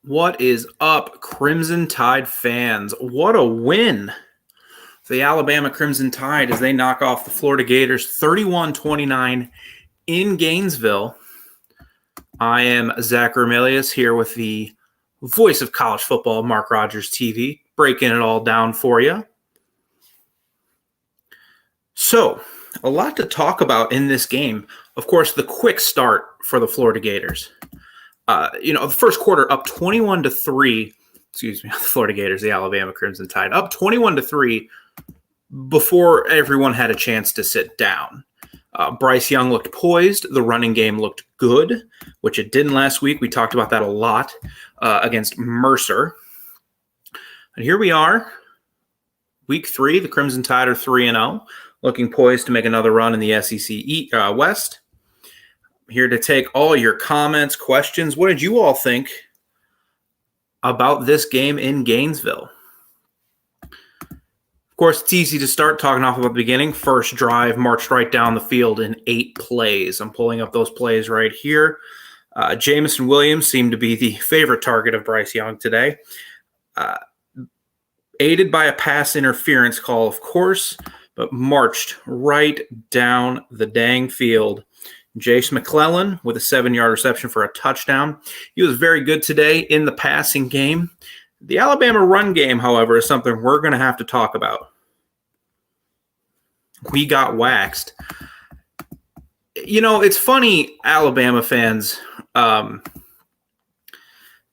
What is up, Crimson Tide fans? What a win for the Alabama Crimson Tide as they knock off the Florida Gators 31-29 in Gainesville. I am Zach Ramelius here with the voice of college football, Mark Rogers TV, breaking it all down for you. So, a lot to talk about in this game. Of course, the quick start for the Florida Gators. The first quarter up 21-3. Excuse me, the Florida Gators, the Alabama Crimson Tide, up 21-3 before everyone had a chance to sit down. Bryce Young looked poised. The running game looked good, which it didn't last week. We talked about that a lot against Mercer. And here we are, week 3. The Crimson Tide are 3-0, looking poised to make another run in the SEC West. I'm here to take all your comments, questions. What did you all think about this game in Gainesville? Of course, it's easy to start talking off about the beginning. First drive, marched right down the field in 8 plays. I'm pulling up those plays right here. Jamison Williams seemed to be the favorite target of Bryce Young today. Aided by a pass interference call, of course, but marched right down the dang field. Jace McClellan with a 7-yard reception for a touchdown. He was very good today in the passing game. The Alabama run game, however, is something we're going to have to talk about. We got waxed. It's funny, Alabama fans,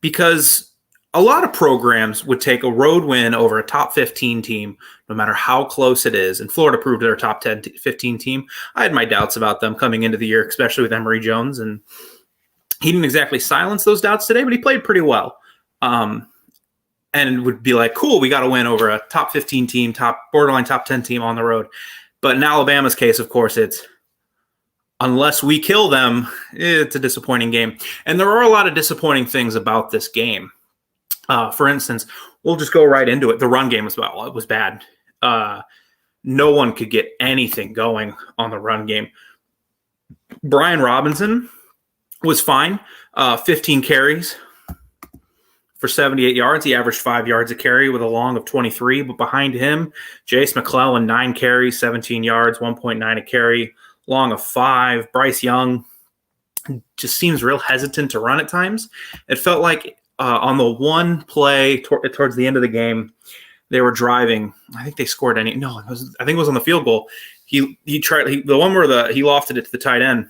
because a lot of programs would take a road win over a top 15 team, no matter how close it is. And Florida proved they're a top 10, 15 team. I had my doubts about them coming into the year, especially with Emory Jones. And he didn't exactly silence those doubts today, but he played pretty well. And would be like, cool, we got to win over a top 15 team, borderline top 10 team on the road. But in Alabama's case, of course, it's unless we kill them, it's a disappointing game. And there are a lot of disappointing things about this game. For instance, we'll just go right into it. The run game was bad. No one could get anything going on the run game. Brian Robinson was fine. 15 carries for 78 yards. He averaged 5 yards a carry with a long of 23. But behind him, Jace McClellan, 9 carries, 17 yards, 1.9 a carry, long of 5. Bryce Young just seems real hesitant to run at times. It felt like on the one play towards the end of the game, they were driving. I think they scored I think it was on the field goal. He tried the one where he lofted it to the tight end,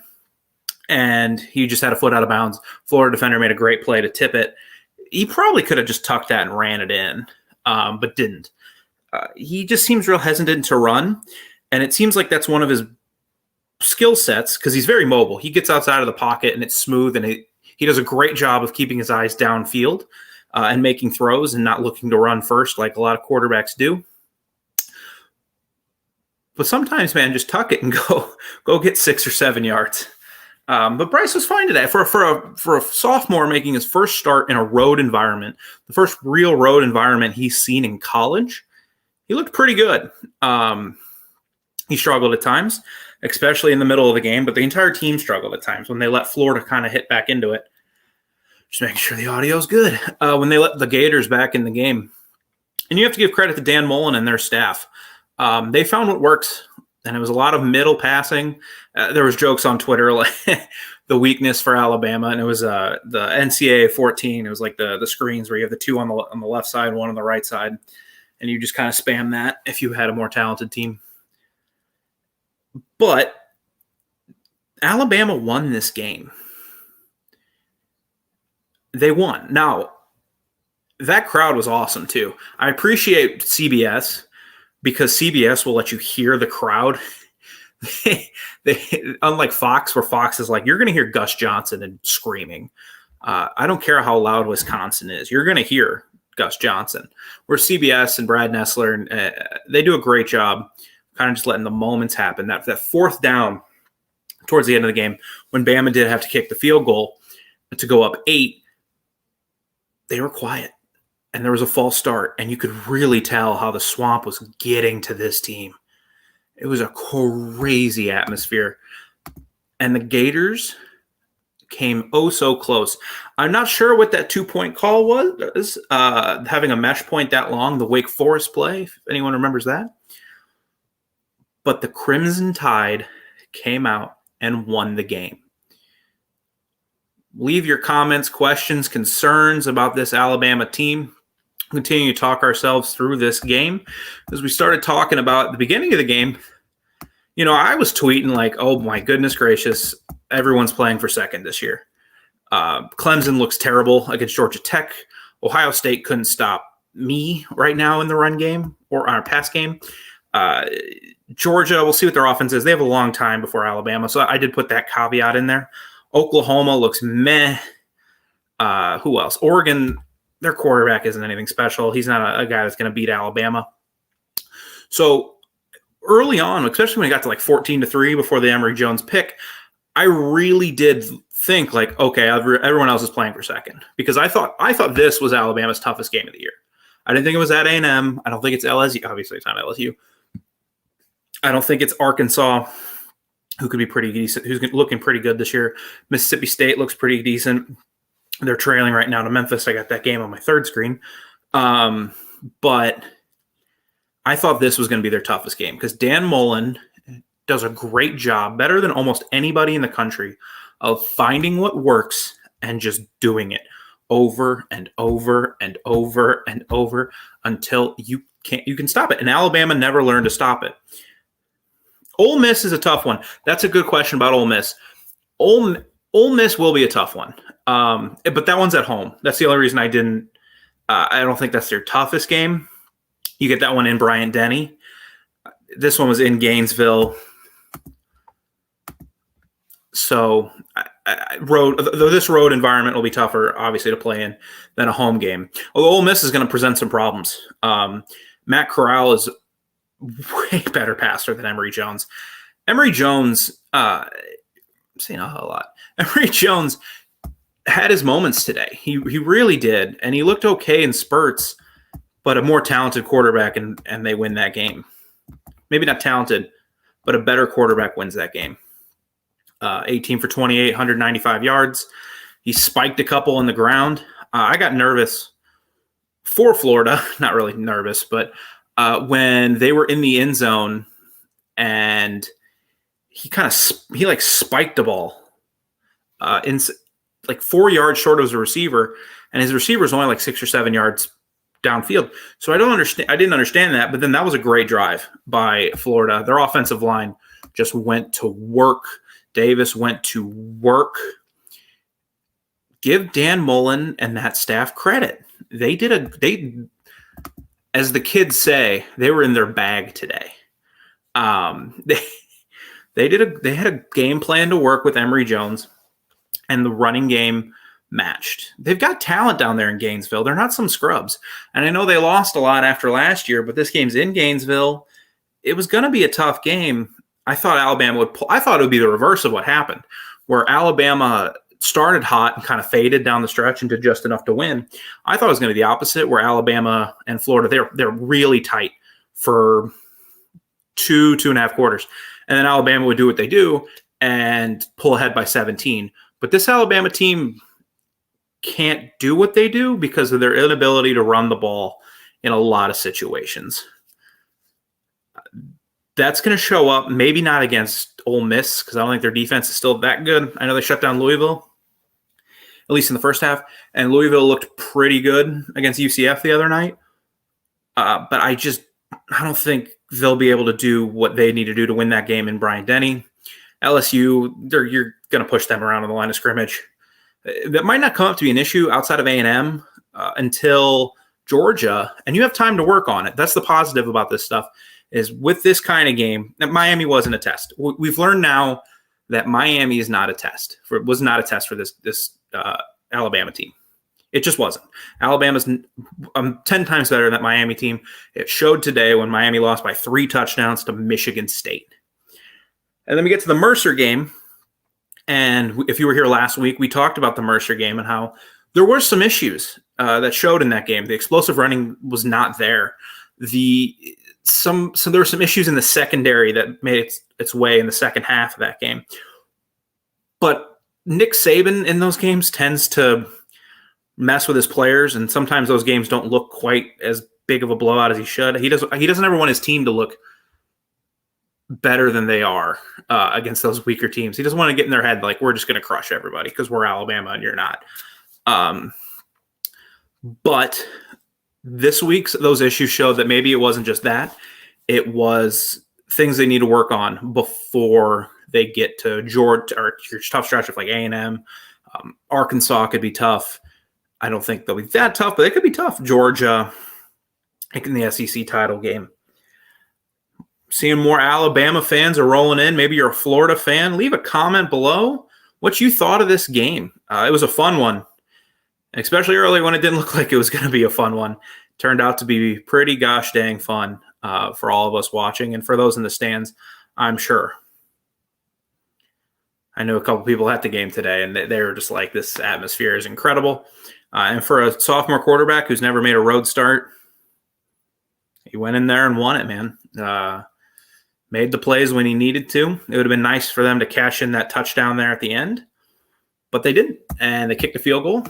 and he just had a foot out of bounds. Florida defender made a great play to tip it. He probably could have just tucked that and ran it in, but didn't. He just seems real hesitant to run, and it seems like that's one of his skill sets because he's very mobile. He gets outside of the pocket, and it's smooth, and he does a great job of keeping his eyes downfield and making throws and not looking to run first like a lot of quarterbacks do. But sometimes, man, just tuck it and go get 6 or 7 yards. But Bryce was fine today. For a sophomore making his first start in a road environment, the first real road environment he's seen in college, he looked pretty good. He struggled at times, especially in the middle of the game, but the entire team struggled at times when they let Florida kind of hit back into it. Just making sure the audio is good. When they let the Gators back in the game. And you have to give credit to Dan Mullen and their staff. They found what works, and it was a lot of middle passing. There was jokes on Twitter like the weakness for Alabama, and it was the NCAA 14. It was like the screens where you have the 2 on the left side, 1 on the right side, and you just kind of spam that if you had a more talented team. But Alabama won this game. They won. Now, that crowd was awesome too. I appreciate CBS because CBS will let you hear the crowd. they unlike Fox, where Fox is like, you're going to hear Gus Johnson and screaming. I don't care how loud Wisconsin is. You're going to hear Gus Johnson. Where CBS and Brad Nessler, they do a great job kind of just letting the moments happen. That fourth down towards the end of the game, when Bama did have to kick the field goal to go up 8, they were quiet. And there was a false start. And you could really tell how the swamp was getting to this team. It was a crazy atmosphere. And the Gators came oh so close. I'm not sure what that 2-point call was, having a mesh point that long, the Wake Forest play, if anyone remembers that. But the Crimson Tide came out and won the game. Leave your comments, questions, concerns about this Alabama team. Continue to talk ourselves through this game. As we started talking about the beginning of the game, I was tweeting like, oh my goodness gracious, everyone's playing for second this year. Clemson looks terrible against Georgia Tech. Ohio State couldn't stop me right now in the run game or our pass game. Georgia, we'll see what their offense is. They have a long time before Alabama, so I did put that caveat in there. Oklahoma looks meh. Who else? Oregon, their quarterback isn't anything special. He's not a guy that's going to beat Alabama. So early on, especially when it got to like 14-3 before the Emory Jones pick, I really did think like, okay, everyone else is playing for second, because I thought this was Alabama's toughest game of the year. I didn't think it was at A&M. I don't think it's LSU. Obviously, it's not LSU. I don't think it's Arkansas, who could be pretty decent, who's looking pretty good this year. Mississippi State looks pretty decent. They're trailing right now to Memphis. I got that game on my third screen. But I thought this was going to be their toughest game because Dan Mullen does a great job, better than almost anybody in the country, of finding what works and just doing it over and over and over and over until you can stop it. And Alabama never learned to stop it. Ole Miss is a tough one. That's a good question about Ole Miss. Ole Miss will be a tough one, but that one's at home. That's the only reason I didn't. I don't think that's their toughest game. You get that one in Bryant-Denny. This one was in Gainesville. So this road environment will be tougher, obviously, to play in than a home game. Although Ole Miss is going to present some problems. Matt Corral is way better passer than Emory Jones. Emory Jones, I'm saying a lot. Emory Jones had his moments today. He really did, and he looked okay in spurts, but a more talented quarterback, and they win that game. Maybe not talented, but a better quarterback wins that game. 18 for 28, 195 yards. He spiked a couple on the ground. I got nervous for Florida. Not really nervous, but when they were in the end zone and he spiked the ball in like 4 yards short of the receiver, and his receiver is only like 6 or 7 yards downfield. So I didn't understand that, but then that was a great drive by Florida. Their offensive line just went to work. Davis went to work. Give Dan Mullen and that staff credit. They as the kids say, they were in their bag today. They had a game plan to work with Emory Jones, and the running game matched. They've got talent down there in Gainesville. They're not some scrubs. And I know they lost a lot after last year, but this game's in Gainesville. It was going to be a tough game. I thought it would be the reverse of what happened, where Alabama started hot and kind of faded down the stretch and did just enough to win. I thought it was going to be the opposite, where Alabama and Florida, they're really tight for two and a half quarters. And then Alabama would do what they do and pull ahead by 17. But this Alabama team can't do what they do because of their inability to run the ball in a lot of situations. That's going to show up, maybe not against Ole Miss, because I don't think their defense is still that good. I know they shut down Louisville, at least in the first half, and Louisville looked pretty good against UCF the other night. But I don't think they'll be able to do what they need to do to win that game in Bryant-Denny. LSU, you're going to push them around on the line of scrimmage. That might not come up to be an issue outside of A&M until Georgia, and you have time to work on it. That's the positive about this stuff. Is with this kind of game, that Miami wasn't a test. We've learned now that Miami is not a test. Was not a test for this Alabama team. It just wasn't. Alabama's 10 times better than that Miami team. It showed today when Miami lost by 3 touchdowns to Michigan State. And then we get to the Mercer game. And if you were here last week, we talked about the Mercer game and how there were some issues that showed in that game. The explosive running was not there. So there were some issues in the secondary that made its way in the second half of that game. But Nick Saban in those games tends to mess with his players, and sometimes those games don't look quite as big of a blowout as he should. He doesn't ever want his team to look better than they are against those weaker teams. He doesn't want to get in their head like we're just going to crush everybody because we're Alabama and you're not. But this week's those issues showed that maybe it wasn't just that. It was things they need to work on before they get to Georgia or your tough stretch of like A&M. Arkansas could be tough. I don't think they'll be that tough, but they could be tough. Georgia, like in the SEC title game. Seeing more Alabama fans are rolling in. Maybe you're a Florida fan. Leave a comment below what you thought of this game. It was a fun one, especially early when it didn't look like it was going to be a fun one. Turned out to be pretty gosh dang fun for all of us watching and for those in the stands, I'm sure. I know a couple people at the game today, and they were just like, this atmosphere is incredible. And for a sophomore quarterback who's never made a road start, he went in there and won it, man. Made the plays when he needed to. It would have been nice for them to cash in that touchdown there at the end, but they didn't, and they kicked a field goal.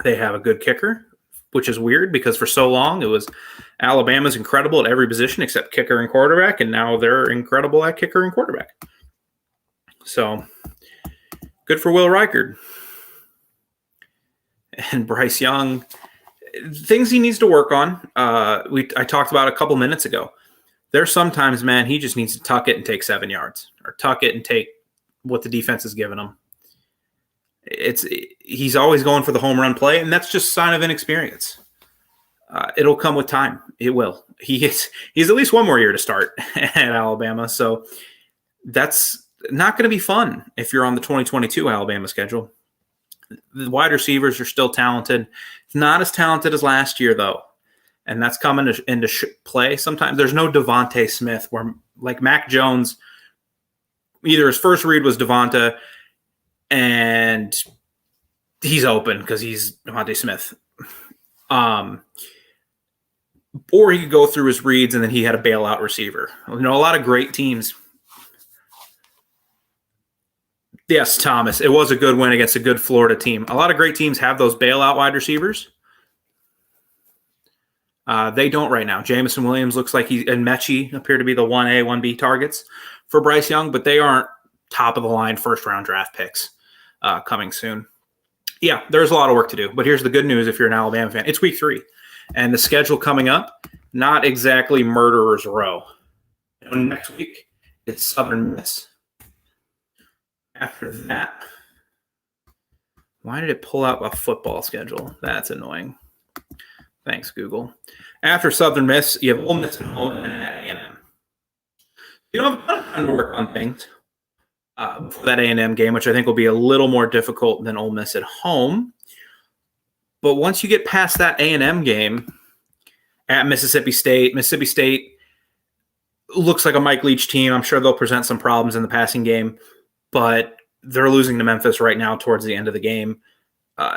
They have a good kicker, which is weird because for so long it was Alabama's incredible at every position except kicker and quarterback, and now they're incredible at kicker and quarterback. So good for Will Reichard. And Bryce Young, things he needs to work on. I talked about a couple minutes ago. There's sometimes, man, he just needs to tuck it and take 7 yards, or tuck it and take what the defense is giving him. He's always going for the home run play, and that's just a sign of inexperience. It'll come with time. It will. He's at least one more year to start at Alabama, so that's not going to be fun if you're on the 2022 Alabama schedule. The wide receivers are still talented. It's not as talented as last year, though. And that's coming into play. Sometimes there's no Devontae Smith where, like Mac Jones, either his first read was Devonta and he's open because he's Devontae Smith. Or he could go through his reads and then he had a bailout receiver. A lot of great teams. Yes, Thomas, it was a good win against a good Florida team. A lot of great teams have those bailout wide receivers. They don't right now. Jamison Williams looks like and Mechie appear to be the 1A, 1B targets for Bryce Young, but they aren't top-of-the-line first-round draft picks coming soon. Yeah, there's a lot of work to do, but here's the good news if you're an Alabama fan. It's week 3, and the schedule coming up, not exactly murderer's row. Next week, it's Southern Miss. After that, why did it pull out a football schedule? That's annoying. Thanks, Google. After Southern Miss, you have Ole Miss at home and at A&M. You don't have a ton of time to work on things for that A&M game, which I think will be a little more difficult than Ole Miss at home. But once you get past that A&M game at Mississippi State looks like a Mike Leach team. I'm sure they'll present some problems in the passing game, but they're losing to Memphis right now towards the end of the game.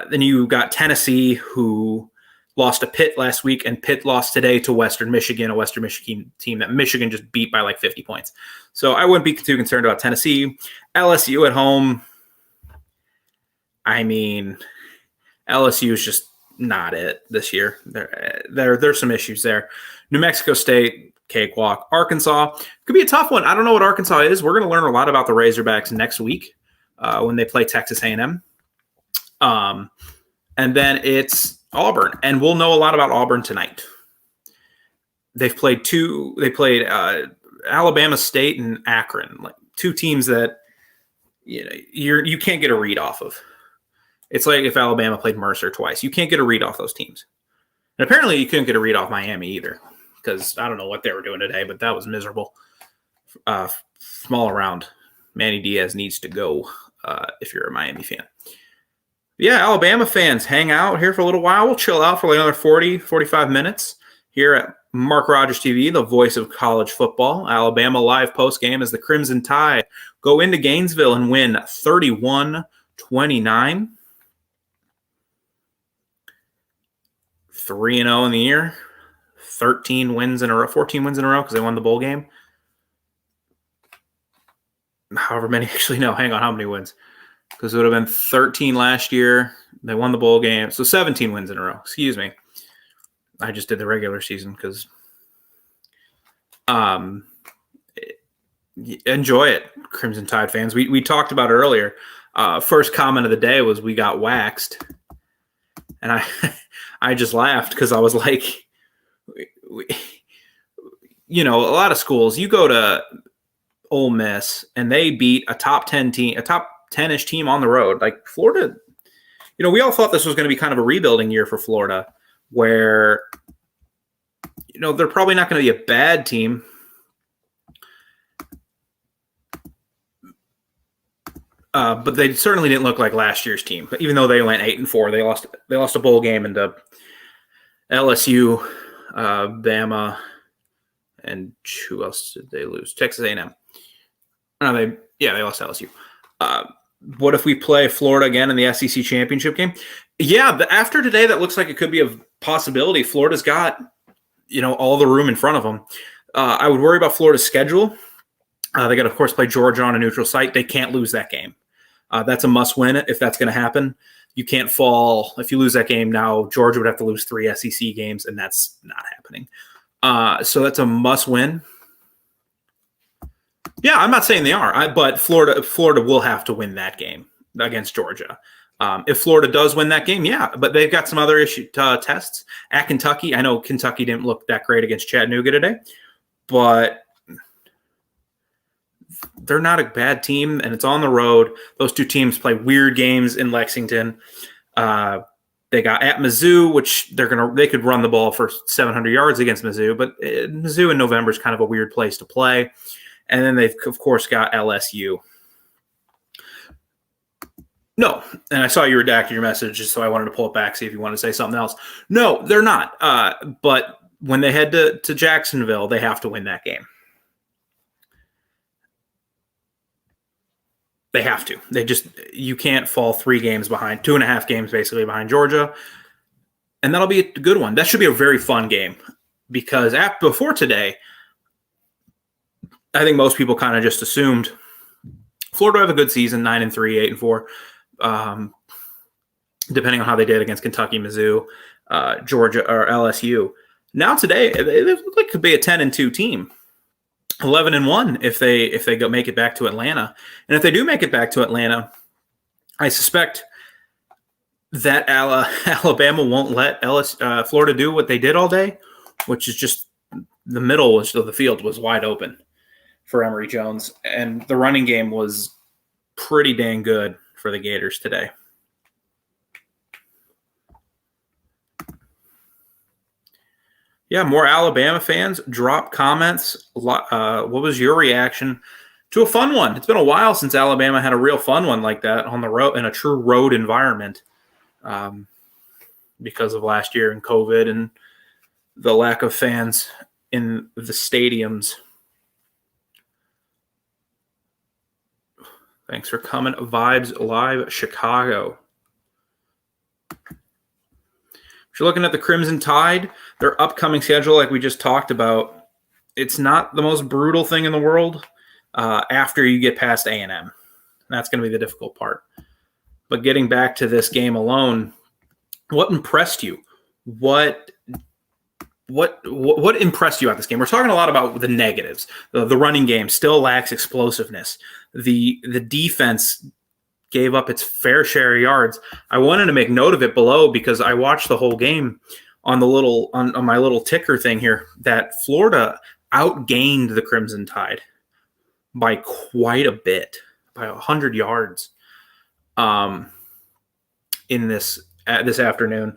Then you got Tennessee, who lost to Pitt last week, and Pitt lost today to Western Michigan, a Western Michigan team that Michigan just beat by like 50 points. So I wouldn't be too concerned about Tennessee. LSU at home, I mean, LSU is just not it this year. There's some issues there. New Mexico State, cakewalk. Arkansas could be a tough one. I don't know what Arkansas is. We're going to learn a lot about the Razorbacks next week when they play Texas A&M. And then it's Auburn, and we'll know a lot about Auburn tonight. They played Alabama State and Akron, like two teams that you can't get a read off of. It's like if Alabama played Mercer twice. You can't get a read off those teams. And apparently you couldn't get a read off Miami either, because I don't know what they were doing today, but that was miserable. Small around. Manny Diaz needs to go if you're a Miami fan. Yeah, Alabama fans, hang out here for a little while. We'll chill out for like another 40, 45 minutes here at Mark Rogers TV, the voice of college football. Alabama live postgame as the Crimson Tide go into Gainesville and win 31-29. 3-0 in the year. 14 wins in a row because they won the bowl game. However many, actually, no, hang on, how many wins? because it would have been 13 last year. They won the bowl game. So 17 wins in a row. Excuse me. I just did the regular season because enjoy it, Crimson Tide fans. We talked about it earlier. First comment of the day was we got waxed. And I just laughed because I was like, a lot of schools, you go to Ole Miss and they beat a top 10 team, a top 10-ish team on the road. Like Florida, we all thought this was going to be kind of a rebuilding year for Florida where, they're probably not going to be a bad team. But they certainly didn't look like last year's team. But even though they went 8-4, they lost a bowl game into LSU, Bama, and who else did they lose? Texas A&M. No, they lost to LSU. What if we play Florida again in the SEC championship game? Yeah, after today, that looks like it could be a possibility. Florida's got, all the room in front of them. I would worry about Florida's schedule. They got to, of course, play Georgia on a neutral site. They can't lose that game. That's a must-win if that's going to happen. You can't fall. If you lose that game now, Georgia would have to lose 3 SEC games, and that's not happening. So that's a must-win. Yeah, I'm not saying they are, but Florida will have to win that game against Georgia. If Florida does win that game, yeah, but they've got some other tests at Kentucky. I know Kentucky didn't look that great against Chattanooga today, but they're not a bad team, and it's on the road. Those two teams play weird games in Lexington. They got at Mizzou, which they could run the ball for 700 yards against Mizzou, but Mizzou in November is kind of a weird place to play. And then they've, of course, got LSU. No, and I saw you redacted your message, so I wanted to pull it back, see if you want to say something else. No, they're not. But when they head to Jacksonville, they have to win that game. They have to. You can't fall 3 games behind, 2.5 games basically behind Georgia. And that'll be a good one. That should be a very fun game because before today, I think most people kind of just assumed Florida would have a good season, 9-3, 8-4, depending on how they did against Kentucky, Mizzou, Georgia, or LSU. Now today, they look like it could be a 10-2 team. 11-1 if they make it back to Atlanta. And if they do make it back to Atlanta, I suspect that Alabama won't let Florida do what they did all day, which is just the middle of the field was wide open for Emory Jones. And the running game was pretty dang good for the Gators today. Yeah, more Alabama fans drop comments. What was your reaction to a fun one? It's been a while since Alabama had a real fun one like that on the road in a true road environment because of last year and COVID and the lack of fans in the stadiums. Thanks for coming. Vibes Live Chicago. If you're looking at the Crimson Tide, their upcoming schedule, like we just talked about, it's not the most brutal thing in the world after you get past A&M. That's going to be the difficult part. But getting back to this game alone, what impressed you? What impressed you at this game? We're talking a lot about the negatives. The running game still lacks explosiveness. The defense gave up its fair share of yards. I wanted to make note of it below because I watched the whole game on the on my little ticker thing here that Florida outgained the Crimson Tide by quite a bit, by 100 yards in this afternoon.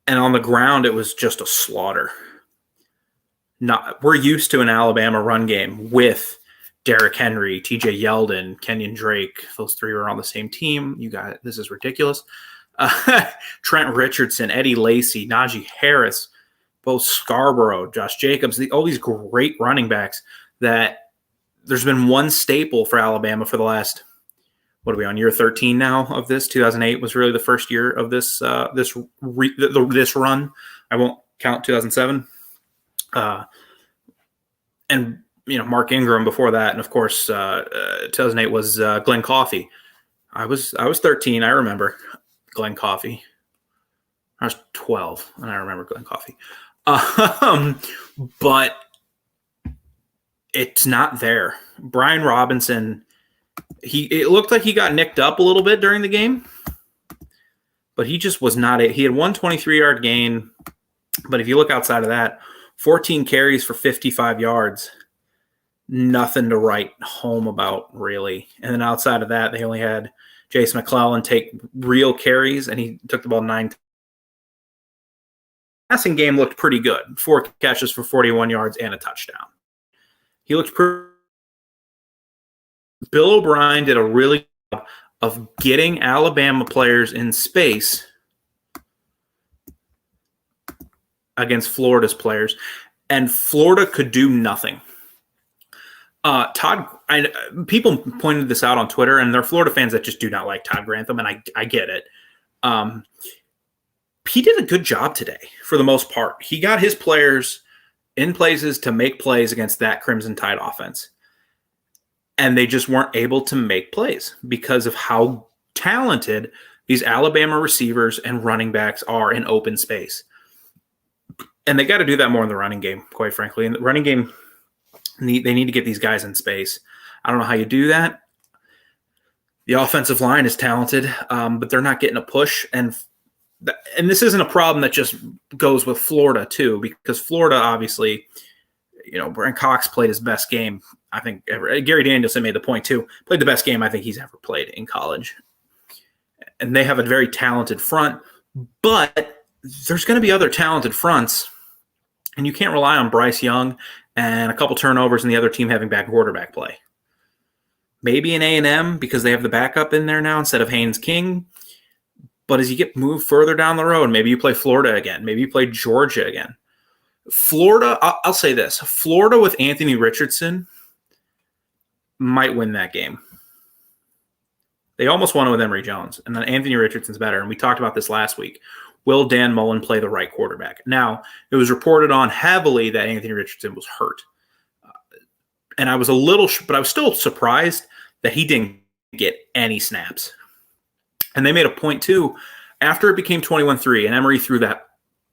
And on the ground, it was just a slaughter. We're used to an Alabama run game with Derrick Henry, TJ Yeldon, Kenyon Drake. Those 3 were on the same team. This is ridiculous. Trent Richardson, Eddie Lacy, Najee Harris, Bo Scarborough, Josh Jacobs, all these great running backs that there's been one staple for Alabama for the last, what are we on, year 13 now of this? 2008 was really the first year of this this run. I won't count 2007. And Mark Ingram before that, and of course 2008 was Glenn Coffey. I was 13. I remember Glenn Coffey. I was 12, and I remember Glenn Coffey. But it's not there. Brian Robinson, it looked like he got nicked up a little bit during the game, but he just was not it. He had 123-yard gain, but if you look outside of that, 14 carries for 55 yards. Nothing to write home about, really. And then outside of that, they only had Jason McClellan take real carries, and he took the ball 9 times. Passing game looked pretty good. 4 catches for 41 yards and a touchdown. He looked pretty. Bill O'Brien did a really good job of getting Alabama players in space against Florida's players, and Florida could do nothing. People pointed this out on Twitter, and there are Florida fans that just do not like Todd Grantham, and I get it. He did a good job today for the most part. He got his players in places to make plays against that Crimson Tide offense, and they just weren't able to make plays because of how talented these Alabama receivers and running backs are in open space. And they got to do that more in the running game, quite frankly. In the running game, they need to get these guys in space. I don't know how you do that. The offensive line is talented, but they're not getting a push. And this isn't a problem that just goes with Florida, too, because Florida, obviously, Brent Cox played his best game, I think, ever. Gary Danielson made the point, too. Played the best game I think he's ever played in college. And they have a very talented front, but there's going to be other talented fronts, and you can't rely on Bryce Young and a couple turnovers and the other team having bad quarterback play. Maybe an A&M because they have the backup in there now instead of Haynes King. But as you get moved further down the road, maybe you play Florida again. Maybe you play Georgia again. Florida, I'll say this. Florida with Anthony Richardson might win that game. They almost won it with Emory Jones, and then Anthony Richardson's better. And we talked about this last week. Will Dan Mullen play the right quarterback? Now, it was reported on heavily that Anthony Richardson was hurt. And I was but I was still surprised that he didn't get any snaps. And they made a point, too, after it became 21-3, and Emory threw that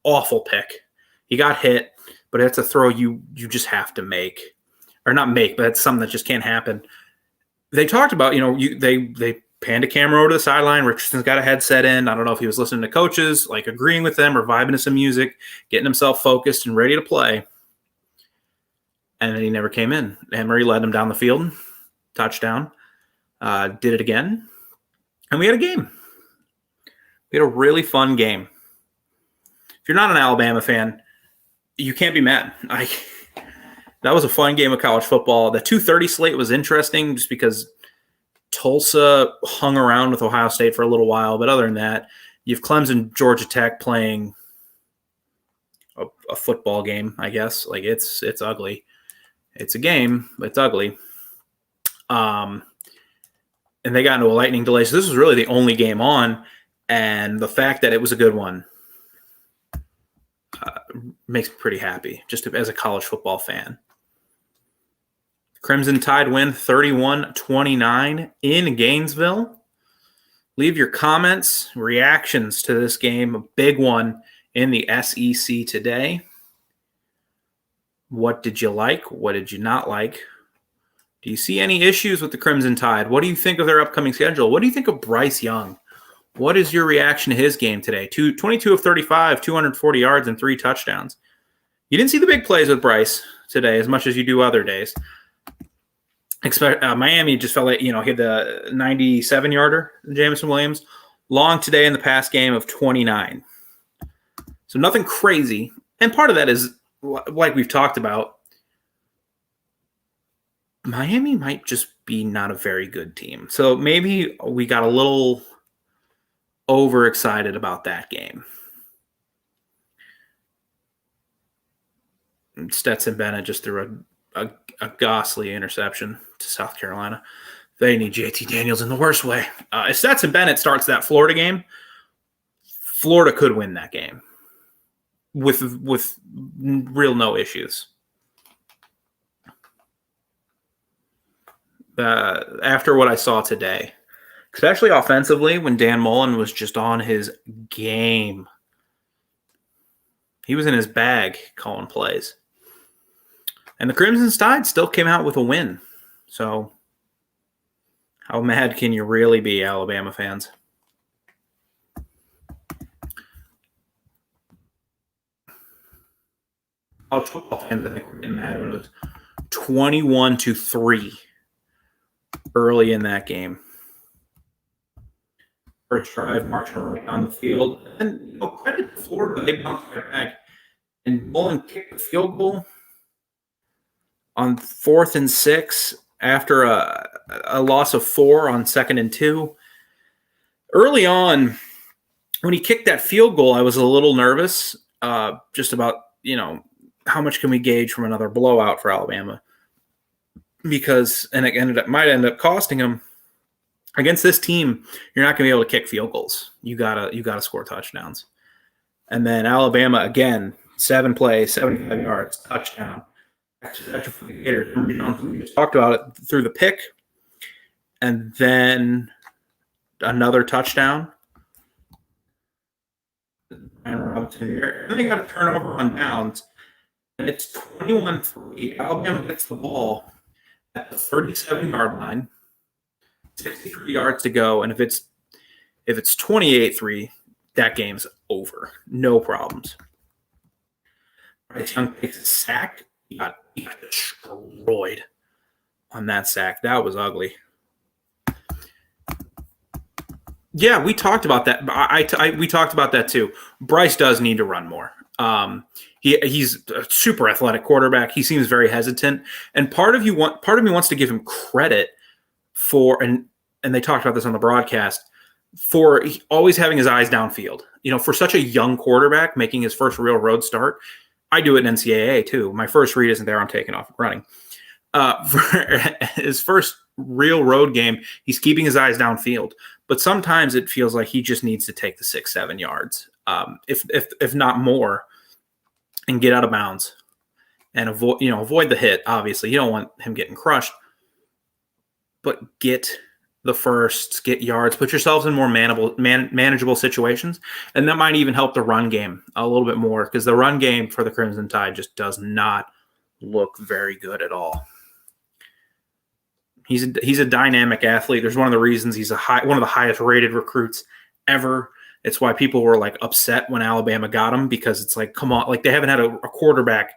awful pick. He got hit, but it's a throw you just have to make. Or not make, but it's something that just can't happen. They talked about, they panned a camera over to the sideline. Richardson's got a headset in. I don't know if he was listening to coaches, like agreeing with them or vibing to some music, getting himself focused and ready to play. And then he never came in. Emory led him down the field, touchdown, did it again, and we had a game. We had a really fun game. If you're not an Alabama fan, you can't be mad. That was a fun game of college football. The 2:30 slate was interesting just because Tulsa hung around with Ohio State for a little while, but other than that, you have Clemson, Georgia Tech playing a football game, I guess. Like it's ugly. It's a game, but it's ugly. And they got into a lightning delay. So this was really the only game on, and the fact that it was a good one makes me pretty happy, just as a college football fan. Crimson Tide win 31-29 in Gainesville. Leave your comments, reactions to this game, a big one in the SEC today. What did you like? What did you not like? Do you see any issues with the Crimson Tide? What do you think of their upcoming schedule? What do you think of Bryce Young? What is your reaction to his game today? 22 of 35, 240 yards, and 3 touchdowns. You didn't see the big plays with Bryce today as much as you do other days. Miami just felt like, hit the 97-yarder, Jameson Williams. Long today in the pass game of 29. So nothing crazy. And part of that is, like we've talked about, Miami might just be not a very good team. So maybe we got a little overexcited about that game. Stetson Bennett just threw a ghastly interception to South Carolina. They need JT Daniels in the worst way. If Stetson Bennett starts that Florida game, Florida could win that game with real no issues. After what I saw today, especially offensively when Dan Mullen was just on his game. He was in his bag calling plays. And the Crimson Tide still came out with a win. So how mad can you really be, Alabama fans? College football fans, I think, were getting mad when it was 21-3 early in that game. First drive, marching around the field. And credit to Florida, they bounced right back. And Mullen kicked the field goal on 4th and 6 after a loss of 4 on 2nd and 2. Early on, when he kicked that field goal, I was a little nervous just about, how much can we gauge from another blowout for Alabama? Because, and it might end up costing him. Against this team, you're not going to be able to kick field goals. You gotta score touchdowns. And then Alabama, again, 7 plays, 75 yards, touchdown. We just talked about it through the pick, and then another touchdown. And then they got a turnover on downs, and it's 21-3. Alabama gets the ball at the 37-yard line, 63 yards to go, and if it's 28-3, that game's over. No problems. Bryce Young takes a sack. He got destroyed on that sack. That was ugly. Yeah, we talked about that. We talked about that too. Bryce does need to run more. He's a super athletic quarterback. He seems very hesitant, and part of me wants to give him credit for, and they talked about this on the broadcast, for always having his eyes downfield. For such a young quarterback making his first real road start. I do it in NCAA too. My first read isn't there. I'm taking off running. For his first real road game, he's keeping his eyes downfield. But sometimes it feels like he just needs to take the 6-7 yards, if not more, and get out of bounds and avoid the hit. Obviously, you don't want him getting crushed, but get the firsts, get yards, put yourselves in more manageable situations, and that might even help the run game a little bit more, because the run game for the Crimson Tide just does not look very good at all. He's a dynamic athlete. There's one of the reasons he's one of the highest rated recruits ever. It's why people were upset when Alabama got him, because it's come on, they haven't had a quarterback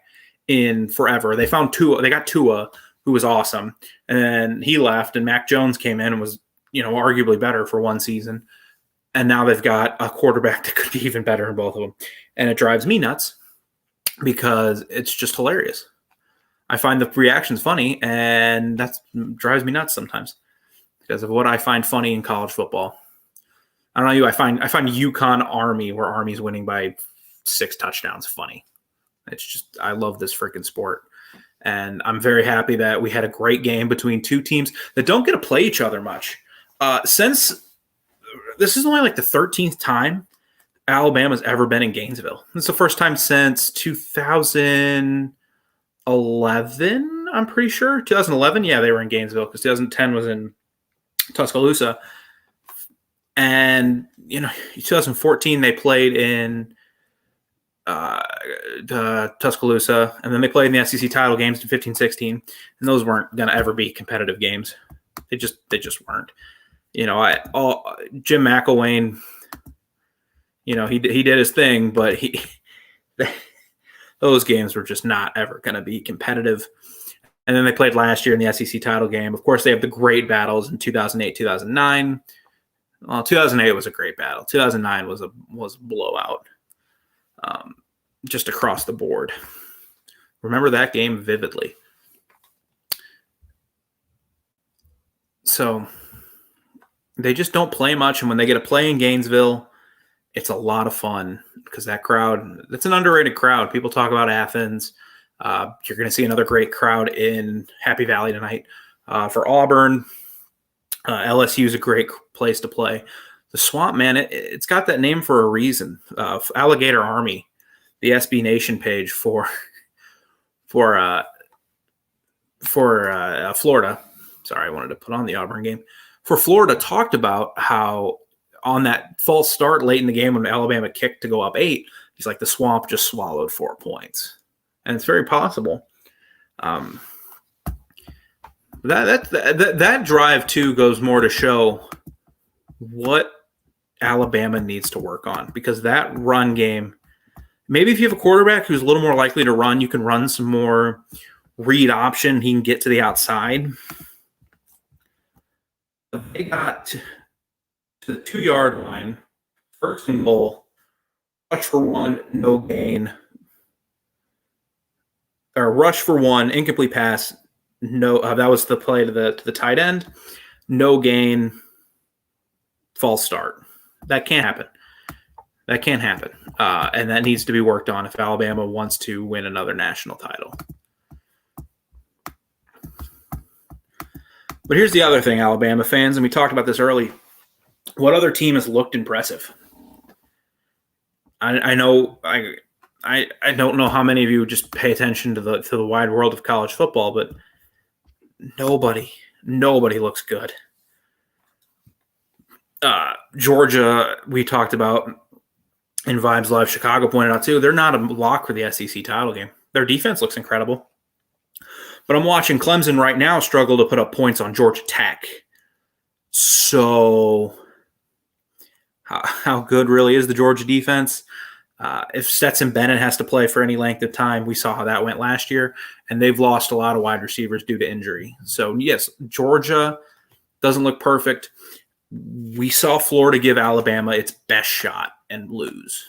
in forever. They found Tua. They got Tua, who was awesome, and then he left, and Mac Jones came in and was, arguably better for one season, and now they've got a quarterback that could be even better in both of them, and it drives me nuts because it's just hilarious. I find the reactions funny, and that drives me nuts sometimes because of what I find funny in college football. I don't know you. I find UConn Army, where Army's winning by 6 touchdowns, funny. It's just, I love this freaking sport. And I'm very happy that we had a great game between two teams that don't get to play each other much. Since this is only the 13th time Alabama's ever been in Gainesville. It's the first time since 2011, I'm pretty sure. 2011, yeah, they were in Gainesville, because 2010 was in Tuscaloosa. And, 2014 they played in Tuscaloosa, and then they played in the SEC title games in 15-16, and those weren't going to ever be competitive games. They just weren't. Jim McElwain, he did his thing, but those games were just not ever going to be competitive. And then they played last year in the SEC title game. Of course, they have the great battles in 2008, 2009. Well, 2008 was a great battle. 2009 was a blowout. Just across the board. Remember that game vividly. So they just don't play much, and when they get to play in Gainesville, it's a lot of fun, because that crowd, that's an underrated crowd. People talk about Athens. You're going to see another great crowd in Happy Valley tonight. For Auburn, LSU is a great place to play. The Swamp, man, it's got that name for a reason. Alligator Army, the SB Nation page for Florida. Sorry, I wanted to put on the Auburn game. for Florida talked about how on that false start late in the game when Alabama kicked to go up 8, he's like, the swamp just swallowed 4 points. And it's very possible. That drive, too, goes more to show what Alabama needs to work on, because that run game, maybe if you have a quarterback who's a little more likely to run, you can run some more read option. He can get to the outside. They got to the 2-yard line, first and goal, rush for 1, no gain. Or rush for 1, incomplete pass. No, that was the play to the tight end. No gain, false start. That can't happen. That can't happen. And that needs to be worked on if Alabama wants to win another national title. But here's the other thing, Alabama fans, and we talked about this early. What other team has looked impressive? I know I don't know how many of you just pay attention to the wide world of college football, but nobody looks good. Georgia, we talked about in Vibes Live. Chicago pointed out too, they're not a lock for the SEC title game. Their defense looks incredible. But I'm watching Clemson right now struggle to put up points on Georgia Tech. So how good really is the Georgia defense? If Stetson Bennett has to play for any length of time, we saw how that went last year, and they've lost a lot of wide receivers due to injury. So, yes, Georgia doesn't look perfect. We saw Florida give Alabama its best shot and lose.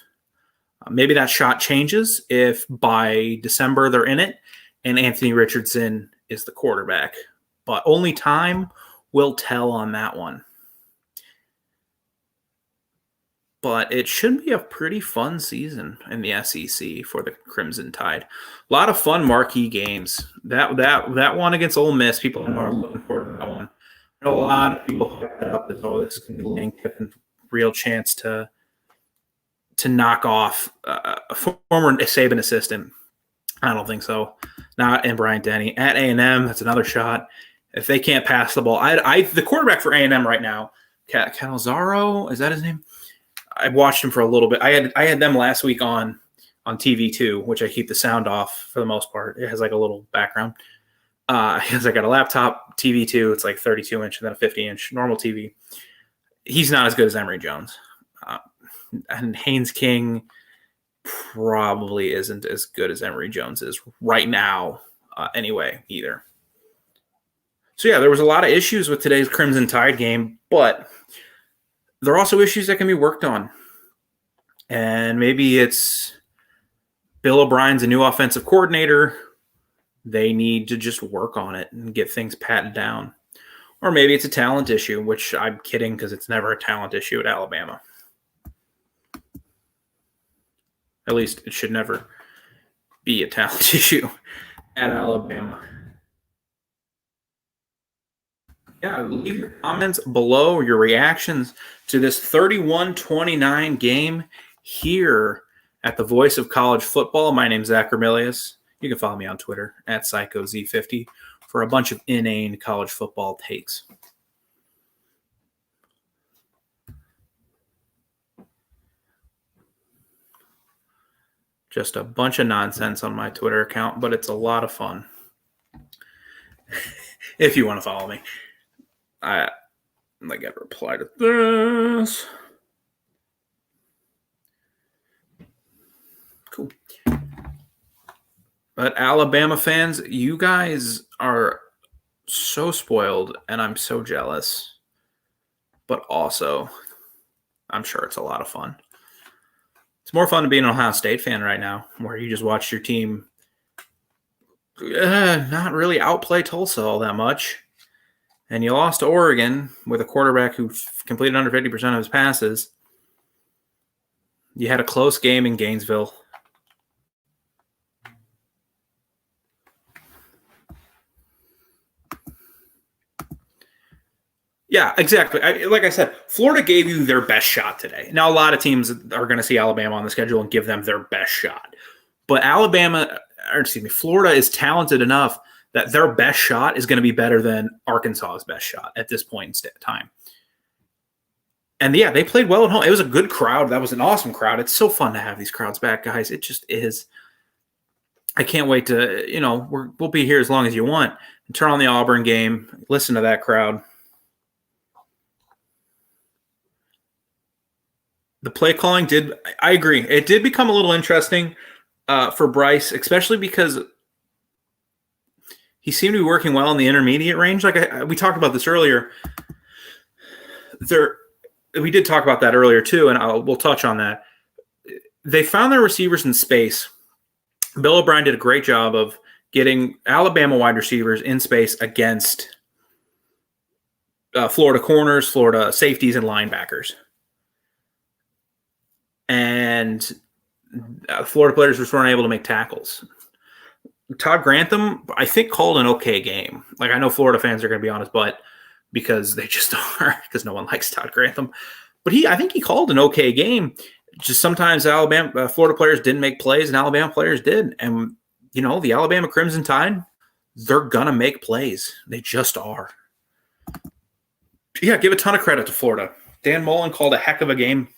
Maybe that shot changes if by December they're in it and Anthony Richardson is the quarterback. But only time will tell on that one. But it should be a pretty fun season in the SEC for the Crimson Tide. A lot of fun marquee games. That one against Ole Miss, people are looking forward to that one. I know a lot of people pick that up as, this is going to be Lane Kiffin's real chance to knock off a former Saban assistant. I don't think so. Not in Bryant Denny. At A&M, that's another shot. If they can't pass the ball, the quarterback for A&M right now, Canizaro, is that his name? I watched him for a little bit. I had them last week on TV too, which I keep the sound off for the most part. It has like a little background. Because I got a laptop TV too. It's like 32-inch and then a 50-inch normal TV. He's not as good as Emory Jones. And Haynes King probably isn't as good as Emory Jones is right now anyway either. So yeah, there was a lot of issues with today's Crimson Tide game, but there are also issues that can be worked on. And maybe it's Bill O'Brien's a new offensive coordinator. They need to just work on it and get things patted down. Or maybe it's a talent issue, which I'm kidding because it's never a talent issue at Alabama. At least it should never be a talent issue at Alabama. Yeah, leave your comments below, your reactions to this 31-29 game here at the Voice of College Football. My name's Zach Ramilius. You can follow me on Twitter at PsychoZ50 for a bunch of inane college football takes. Just a bunch of nonsense on my Twitter account, but it's a lot of fun. If you want to follow me. I got to reply to this. Cool. But Alabama fans, you guys are so spoiled, and I'm so jealous. But also, I'm sure it's a lot of fun. It's more fun to be an Ohio State fan right now, where you just watch your team not really outplay Tulsa all that much. And you lost to Oregon with a quarterback who completed under 50% of his passes. You had a close game in Gainesville. Yeah, exactly. Like I said, Florida gave you their best shot today. Now, a lot of teams are going to see Alabama on the schedule and give them their best shot. But Florida is talented enough that their best shot is going to be better than Arkansas's best shot at this point in time. And yeah, they played well at home. It was a good crowd. That was an awesome crowd. It's so fun to have these crowds back, guys. It just is. I can't wait to, we'll be here as long as you want. Turn on the Auburn game. Listen to that crowd. The play calling I agree. It did become a little interesting for Bryce, especially because he seemed to be working well in the intermediate range. Like we talked about this earlier. We did talk about that earlier too, and we'll touch on that. They found their receivers in space. Bill O'Brien did a great job of getting Alabama wide receivers in space against Florida corners, Florida safeties, and linebackers. And Florida players just weren't able to make tackles. Todd Grantham, I think, called an okay game. Like, I know Florida fans are going to be on his butt because they just are, because no one likes Todd Grantham. But I think he called an okay game. Just sometimes Florida players didn't make plays and Alabama players did. And, the Alabama Crimson Tide, they're going to make plays. They just are. Yeah, give a ton of credit to Florida. Dan Mullen called a heck of a game.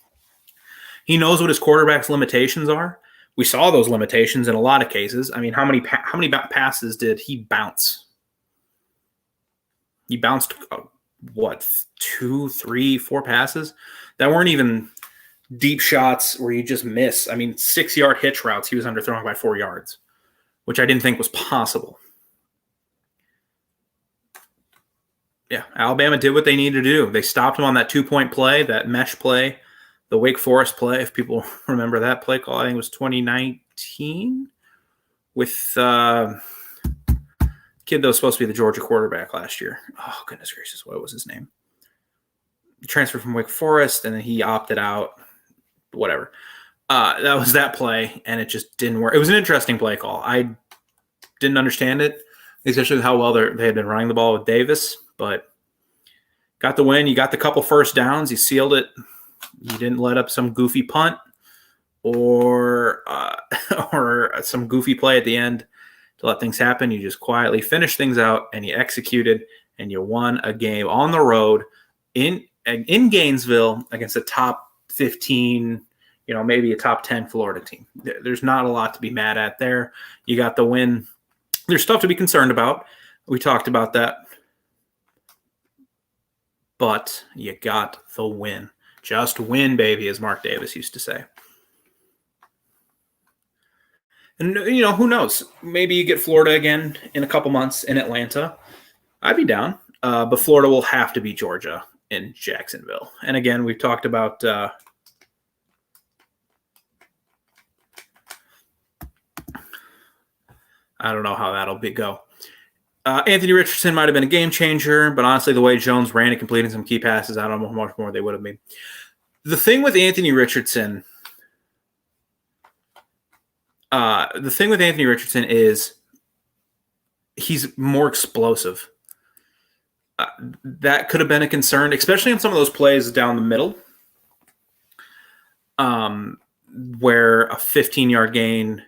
He knows what his quarterback's limitations are. We saw those limitations in a lot of cases. I mean, how many passes did he bounce? He bounced, 2, 3, 4 passes? That weren't even deep shots where you just miss. I mean, 6-yard hitch routes, he was underthrowing by 4 yards, which I didn't think was possible. Yeah, Alabama did what they needed to do. They stopped him on that 2-point play, that mesh play, the Wake Forest play, if people remember that play call. I think it was 2019 with kid that was supposed to be the Georgia quarterback last year. Oh, goodness gracious, what was his name? He transferred from Wake Forest, and then he opted out. Whatever. That was that play, and it just didn't work. It was an interesting play call. I didn't understand it, especially how well they had been running the ball with Davis, but got the win. You got the couple first downs. You sealed it. You didn't let up some goofy punt or some goofy play at the end to let things happen. You just quietly finished things out, and you executed, and you won a game on the road in Gainesville against a top 15, maybe a top 10 Florida team. There's not a lot to be mad at there. You got the win. There's stuff to be concerned about. We talked about that. But you got the win. Just win, baby, as Mark Davis used to say. And, who knows? Maybe you get Florida again in a couple months in Atlanta. I'd be down. But Florida will have to beat Georgia in Jacksonville. And again, we've talked about I don't know how that'll go. Anthony Richardson might have been a game changer, but honestly, the way Jones ran and completing some key passes, I don't know how much more they would have been. The thing with Anthony Richardson is he's more explosive. That could have been a concern, especially in some of those plays down the middle, where a 15-yard gain,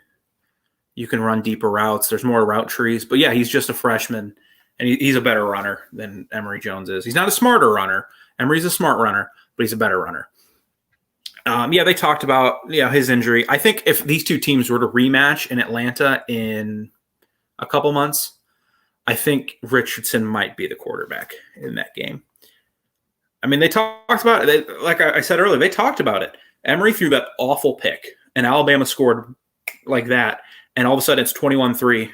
you can run deeper routes. There's more route trees. But, yeah, he's just a freshman, and he's a better runner than Emory Jones is. He's not a smarter runner. Emory's a smart runner, but he's a better runner. They talked about his injury. I think if these two teams were to rematch in Atlanta in a couple months, I think Richardson might be the quarterback in that game. I mean, they talked about it. Like I said earlier, they talked about it. Emory threw that awful pick, and Alabama scored like that, and all of a sudden it's 21-3.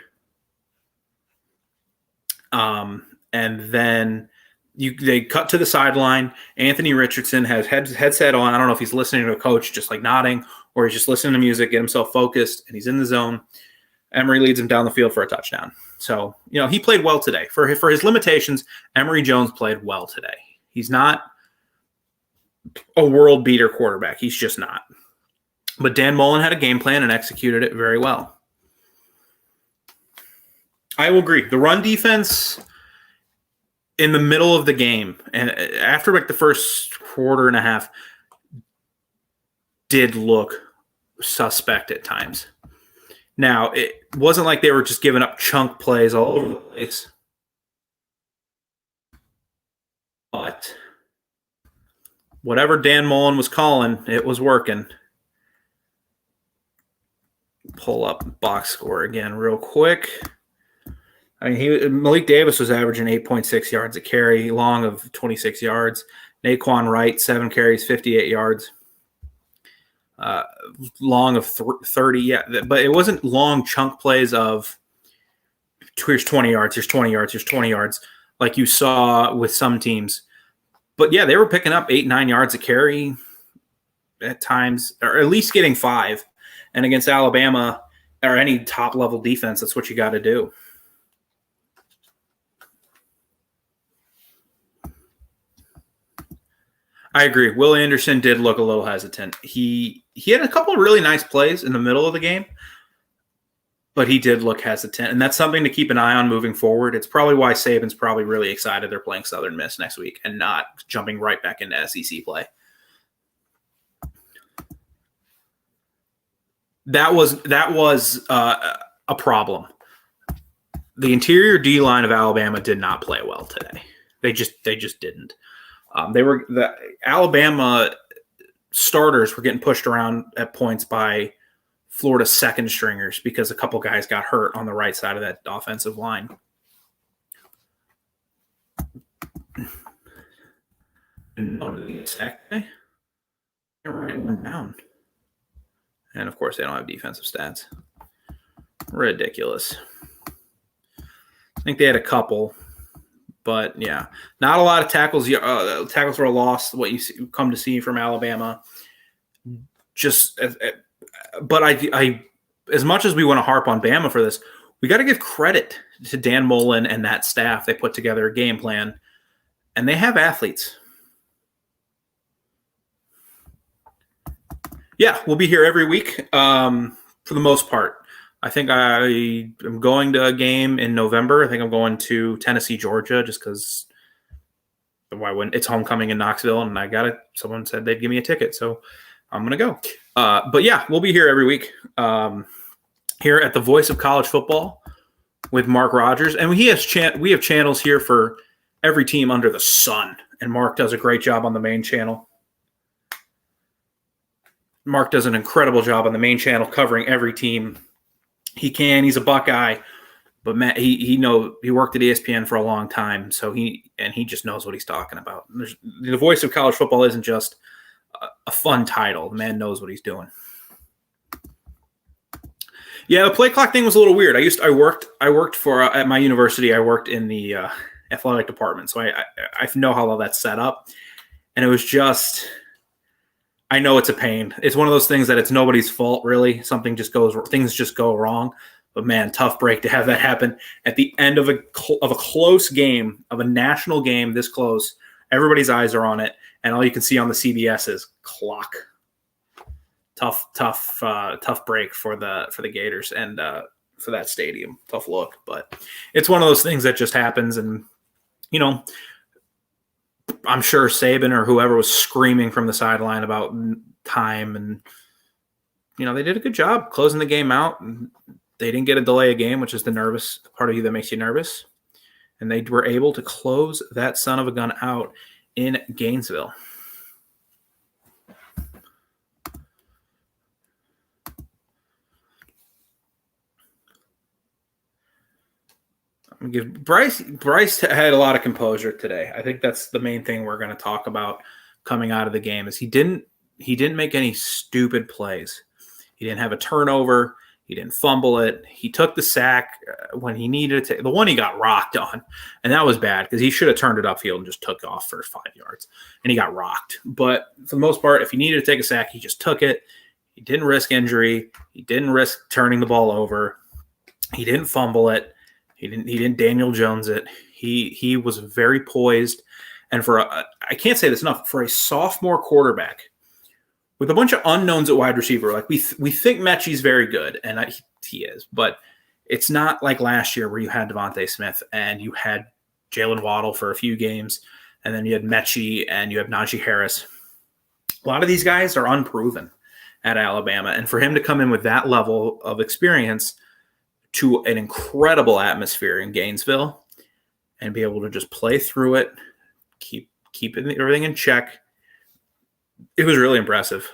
And then they cut to the sideline. Anthony Richardson has headset on. I don't know if he's listening to a coach just like nodding, or he's just listening to music, get himself focused, and he's in the zone. Emory leads him down the field for a touchdown. So, he played well today. For his limitations, Emory Jones played well today. He's not a world beater quarterback. He's just not. But Dan Mullen had a game plan and executed it very well. I will agree. The run defense in the middle of the game and after like the first quarter and a half did look suspect at times. Now, it wasn't like they were just giving up chunk plays all over the place. But whatever Dan Mullen was calling, it was working. Pull up box score again real quick. I mean, Malik Davis was averaging 8.6 yards a carry, long of 26 yards. Naquan Wright, 7 carries, 58 yards. Long of 30, yeah. But it wasn't long chunk plays of here's 20 yards, here's 20 yards, here's 20 yards, like you saw with some teams. But, yeah, they were picking up 8, 9 yards a carry at times, or at least getting 5. And against Alabama or any top-level defense, that's what you got to do. I agree. Will Anderson did look a little hesitant. He had a couple of really nice plays in the middle of the game, but he did look hesitant, and that's something to keep an eye on moving forward. It's probably why Saban's probably really excited they're playing Southern Miss next week and not jumping right back into SEC play. That was a problem. The interior D line of Alabama did not play well today. They just didn't. The Alabama starters were getting pushed around at points by Florida second stringers because a couple guys got hurt on the right side of that offensive line. They're writing them down. And, of course, they don't have defensive stats. Ridiculous. I think they had a couple. But, yeah, not a lot of tackles. Tackles were lost, what you come to see from Alabama. But I as much as we want to harp on Bama for this, we got to give credit to Dan Mullen and that staff. They put together a game plan, and they have athletes. Yeah, we'll be here every week for the most part. I think I am going to a game in November. I think I'm going to Tennessee, Georgia, just because why wouldn't? It's homecoming in Knoxville, and I got it. Someone said they'd give me a ticket, so I'm going to go. But, yeah, we'll be here every week here at the Voice of College Football with Mark Rogers. And we have channels here for every team under the sun, and Mark does a great job on the main channel. Mark does an incredible job on the main channel covering every team he can. He's a Buckeye, but Matt, he worked at ESPN for a long time, so he just knows what he's talking about. The Voice of College Football isn't just a fun title. The man knows what he's doing. Yeah, the play clock thing was a little weird. I worked for at my university. I worked in the athletic department, so I know how all that's set up, and it was just. I know it's a pain. It's one of those things that it's nobody's fault, really. Things just go wrong. But man, tough break to have that happen at the end of a close game, of a national game this close. Everybody's eyes are on it, and all you can see on the CBS is clock. Tough break for the Gators and for that stadium. Tough look, but it's one of those things that just happens, and I'm sure Saban or whoever was screaming from the sideline about time, and they did a good job closing the game out. And they didn't get a delay of game, which is the nervous part of you that makes you nervous. And they were able to close that son of a gun out in Gainesville. Bryce had a lot of composure today. I think that's the main thing we're going to talk about coming out of the game is he didn't make any stupid plays. He didn't have a turnover. He didn't fumble it. He took the sack when he needed to. The one he got rocked on, and that was bad because he should have turned it upfield and just took off for 5 yards, and he got rocked. But for the most part, if he needed to take a sack, he just took it. He didn't risk injury. He didn't risk turning the ball over. He didn't fumble it. He didn't Daniel Jones it. He was very poised, and I can't say this enough, for a sophomore quarterback with a bunch of unknowns at wide receiver. Like we think Mechie's very good, and he is, but it's not like last year where you had Devontae Smith and you had Jalen Waddle for a few games, and then you had Mechie and you have Najee Harris. A lot of these guys are unproven, at Alabama. And for him to come in with that level of experience to an incredible atmosphere in Gainesville and be able to just play through it, keep everything in check, it was really impressive.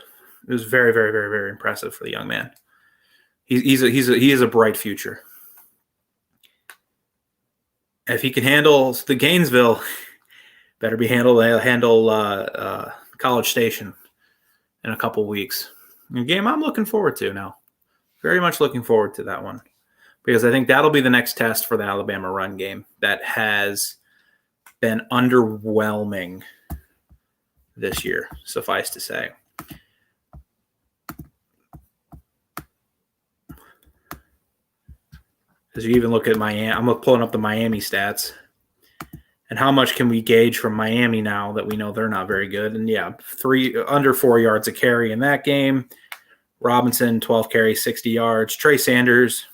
It was very, very, very, very impressive for the young man. He is a bright future. If he can handle the Gainesville, better be handle College Station in a couple weeks. A game I'm looking forward to now. Very much looking forward to that one, because I think that'll be the next test for the Alabama run game that has been underwhelming this year, suffice to say. As you even look at Miami, I'm pulling up the Miami stats. And how much can we gauge from Miami now that we know they're not very good? And yeah, under 4 yards a carry in that game. Robinson, 12 carries, 60 yards. Trey Sanders,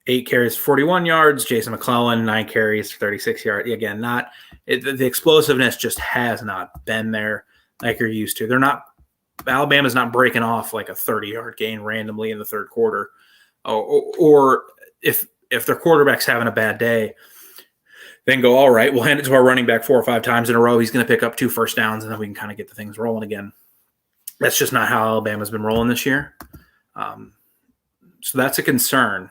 8 carries, 41 yards. Jason McClellan, 9 carries, 36 yards. Again, the explosiveness just has not been there like you're used to. Alabama's not breaking off like a 30-yard gain randomly in the third quarter. Or if their quarterback's having a bad day, then go, all right, we'll hand it to our running back 4 or 5 times in a row. He's going to pick up 2 first downs, and then we can kind of get the things rolling again. That's just not how Alabama's been rolling this year. So that's a concern.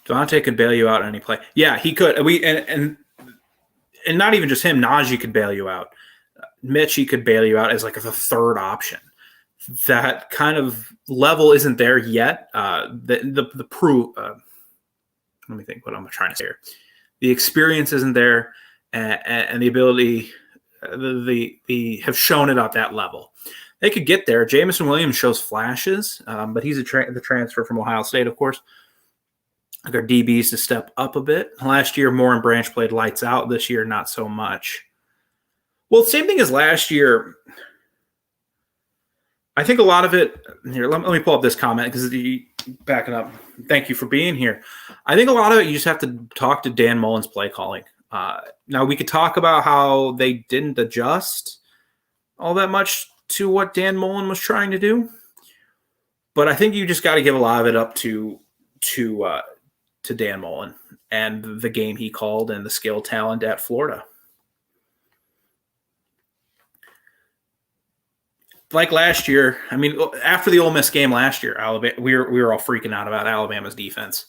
Devontae could bail you out on any play. Yeah, he could. And not even just him. Najee could bail you out. Mitch, he could bail you out as like the third option. That kind of level isn't there yet. The proof. Let me think what I'm trying to say here. The experience isn't there, and the ability. The have shown it at that level. They could get there. Jamison Williams shows flashes, but he's the transfer from Ohio State, of course. Like our DBs to step up a bit. Last year, Moore and Branch played lights out. This year, not so much. Well, same thing as last year. I think a lot of it here. Let me pull up this comment because backing up. Thank you for being here. I think a lot of it you just have to talk to Dan Mullen's play calling. Now we could talk about how they didn't adjust all that much to what Dan Mullen was trying to do, but I think you just got to give a lot of it up to Dan Mullen and the game he called and the skill talent at Florida. Like last year, I mean, after the Ole Miss game last year, Alabama, we were all freaking out about Alabama's defense,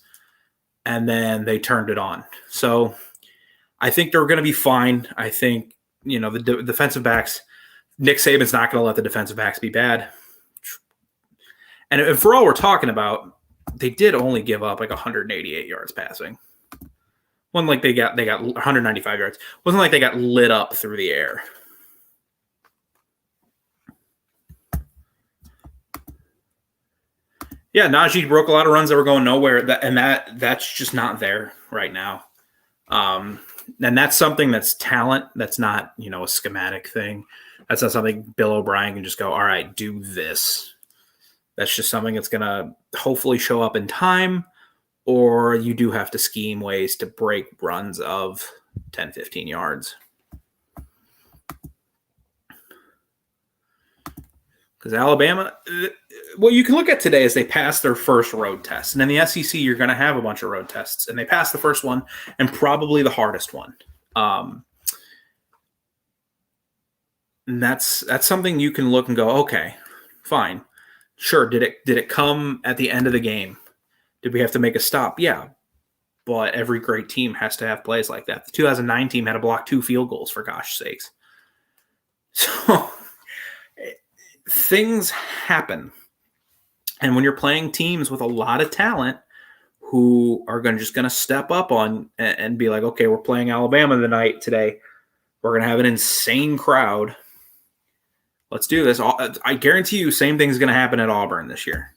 and then they turned it on. So I think they're going to be fine. I think, the defensive backs, Nick Saban's not going to let the defensive backs be bad. And for all we're talking about, they did only give up like 188 yards passing. Wasn't like they got 195 yards. Wasn't like they got lit up through the air. Yeah, Najee broke a lot of runs that were going nowhere, that's just not there right now. And that's something that's talent. That's not, a schematic thing. That's not something Bill O'Brien can just go, all right, do this. That's just something that's going to hopefully show up in time, or you do have to scheme ways to break runs of 10, 15 yards. Because Alabama, what you can look at today is they passed their first road test. And in the SEC, you're going to have a bunch of road tests. And they passed the first one and probably the hardest one. And that's something you can look and go, okay, fine. Sure, did it come at the end of the game? Did we have to make a stop? Yeah. But every great team has to have plays like that. The 2009 team had to block 2 field goals, for gosh sakes. So things happen. And when you're playing teams with a lot of talent who are just going to step up on and be like, okay, we're playing Alabama today. We're going to have an insane crowd. Let's do this. I guarantee you same thing's going to happen at Auburn this year.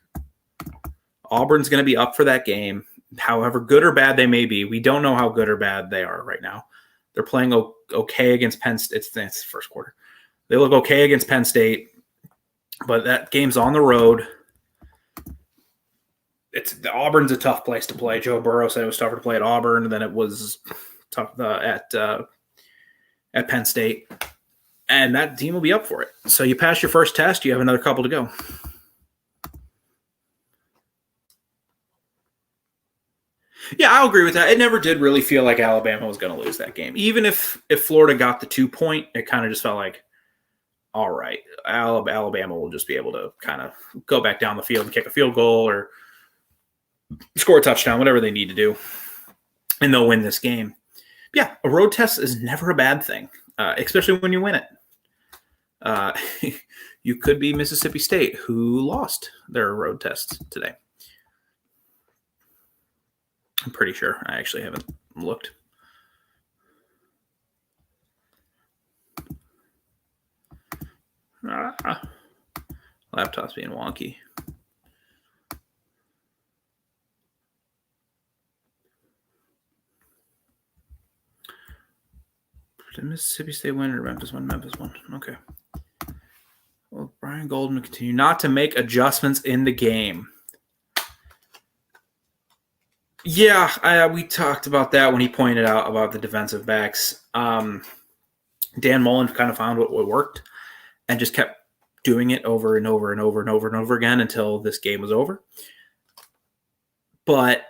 Auburn's going to be up for that game. However good or bad they may be, we don't know how good or bad they are right now. They're playing okay against Penn State. It's the first quarter. They look okay against Penn State. But that game's on the road. Auburn's a tough place to play. Joe Burrow said it was tougher to play at Auburn than it was tough at Penn State, and that team will be up for it. So you pass your first test, you have another couple to go. Yeah, I'll agree with that. It never did really feel like Alabama was going to lose that game. Even if Florida got the 2 point, it kind of just felt like, all right, Alabama will just be able to kind of go back down the field and kick a field goal or score a touchdown, whatever they need to do, and they'll win this game. Yeah, a road test is never a bad thing, especially when you win it. You could be Mississippi State, who lost their road test today. I'm pretty sure. I actually haven't looked. Laptop's being wonky. Did Mississippi State win or Memphis won? Memphis won. Okay. Well, Brian Golden will continue not to make adjustments in the game. Yeah, we talked about that when he pointed out about the defensive backs. Dan Mullen kind of found what worked and just kept doing it over and over and over and over and over again until this game was over. But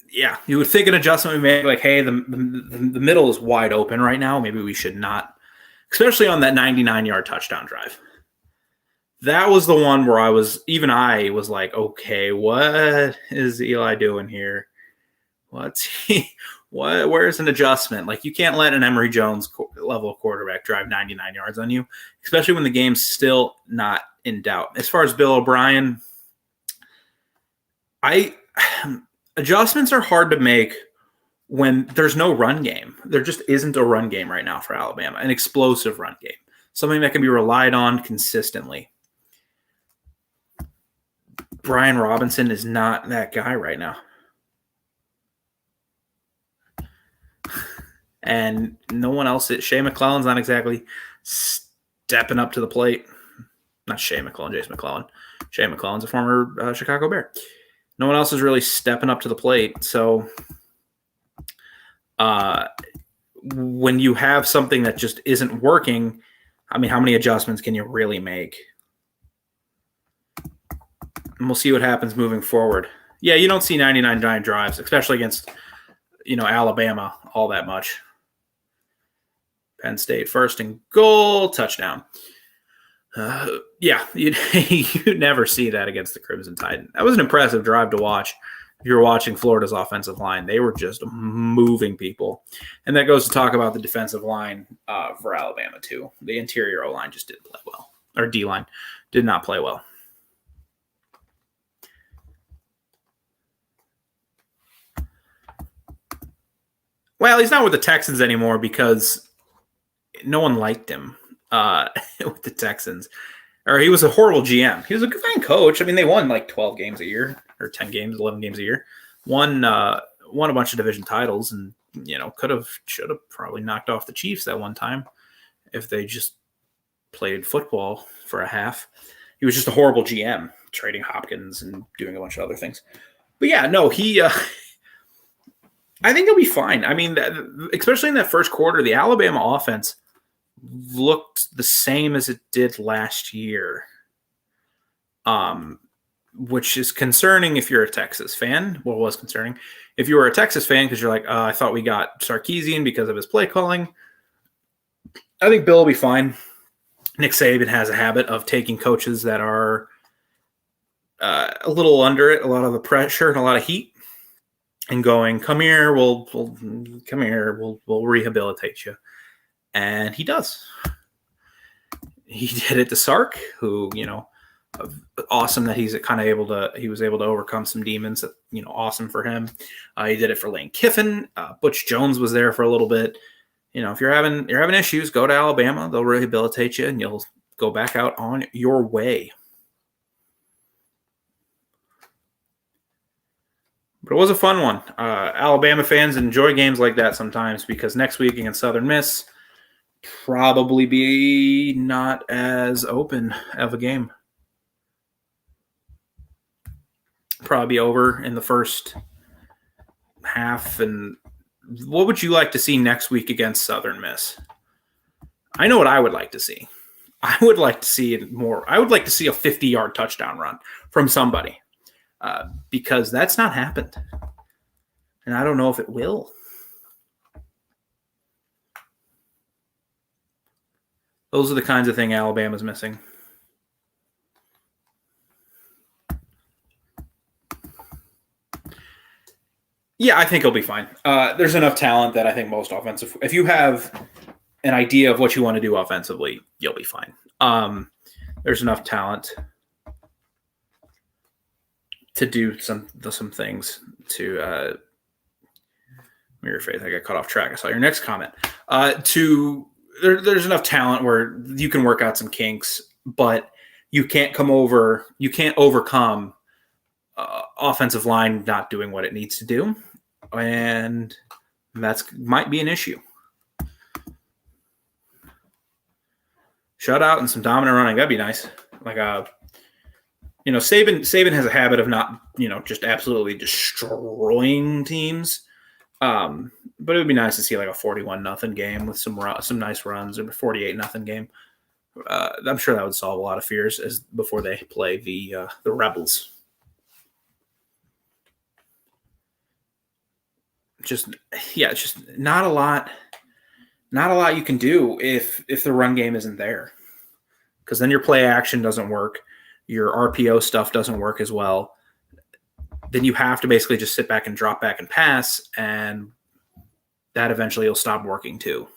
yeah, you would think an adjustment would make, like, hey, the middle is wide open right now. Maybe we should not, especially on that 99-yard touchdown drive. That was the one where I was like, okay, what is Eli doing here? Where's an adjustment? Like, you can't let an Emory Jones level quarterback drive 99 yards on you, especially when the game's still not in doubt. As far as Bill O'Brien, adjustments are hard to make when there's no run game. There just isn't a run game right now for Alabama, an explosive run game, something that can be relied on consistently. Brian Robinson is not that guy right now. And no one else. Shea McClellan's not exactly stepping up to the plate. Not Shea McClellan, Jason McClellan. Shea McClellan's a former Chicago Bear. No one else is really stepping up to the plate. So when you have something that just isn't working, I mean, how many adjustments can you really make? And we'll see what happens moving forward. Yeah, you don't see 99 drives, especially against, Alabama, all that much. Penn State, 1st and goal, touchdown. Yeah, you'd never see that against the Crimson Tide. That was an impressive drive to watch. If you were watching Florida's offensive line, they were just moving people. And that goes to talk about the defensive line for Alabama, too. The interior O-line just didn't play well. Or D-line did not play well. Well, he's not with the Texans anymore because no one liked him with the Texans. Or he was a horrible GM. He was a good fine coach. I mean, they won like 12 games a year or 10 games, 11 games a year. Won a bunch of division titles and, should have probably knocked off the Chiefs that one time if they just played football for a half. He was just a horrible GM, trading Hopkins and doing a bunch of other things. But yeah, no, he I think he'll be fine. I mean, especially in that first quarter, the Alabama offense looked the same as it did last year, which is concerning if you're a Texas fan. Well, it was concerning if you were a Texas fan because you're like, I thought we got Sarkisian because of his play calling. I think Bill will be fine. Nick Saban has a habit of taking coaches that are a little under it, a lot of the pressure and a lot of heat, and going, come here, we'll rehabilitate you. And he does. He did it to Sark, who, awesome that he was able to overcome some demons. Awesome for him. He did it for Lane Kiffin. Butch Jones was there for a little bit. If you're having issues, go to Alabama. They'll rehabilitate you, and you'll go back out on your way. But it was a fun one. Alabama fans enjoy games like that sometimes because next week against Southern Miss probably be not as open of a game. Probably be over in the first half. And what would you like to see next week against Southern Miss? I know what I would like to see. I would like to see it more. I would like to see a 50-yard touchdown run from somebody because that's not happened. And I don't know if it will. Those are the kinds of things Alabama's missing. Yeah, I think he'll be fine. There's enough talent that I think most offensive – if you have an idea of what you want to do offensively, you'll be fine. There's enough talent to do some things to let me rephrase. I got cut off track. I saw your next comment. There's enough talent where you can work out some kinks, but you can't overcome offensive line not doing what it needs to do, and might be an issue. Shutout and some dominant running, that'd be nice. Like Saban has a habit of not, just absolutely destroying teams. But it would be nice to see like a 41-0 game with some nice runs, or a 48-0 game. I'm sure that would solve a lot of fears before they play the Rebels. Just not a lot you can do if the run game isn't there, because then your play action doesn't work, your RPO stuff doesn't work as well. Then you have to basically just sit back and drop back and pass, and that eventually will stop working too.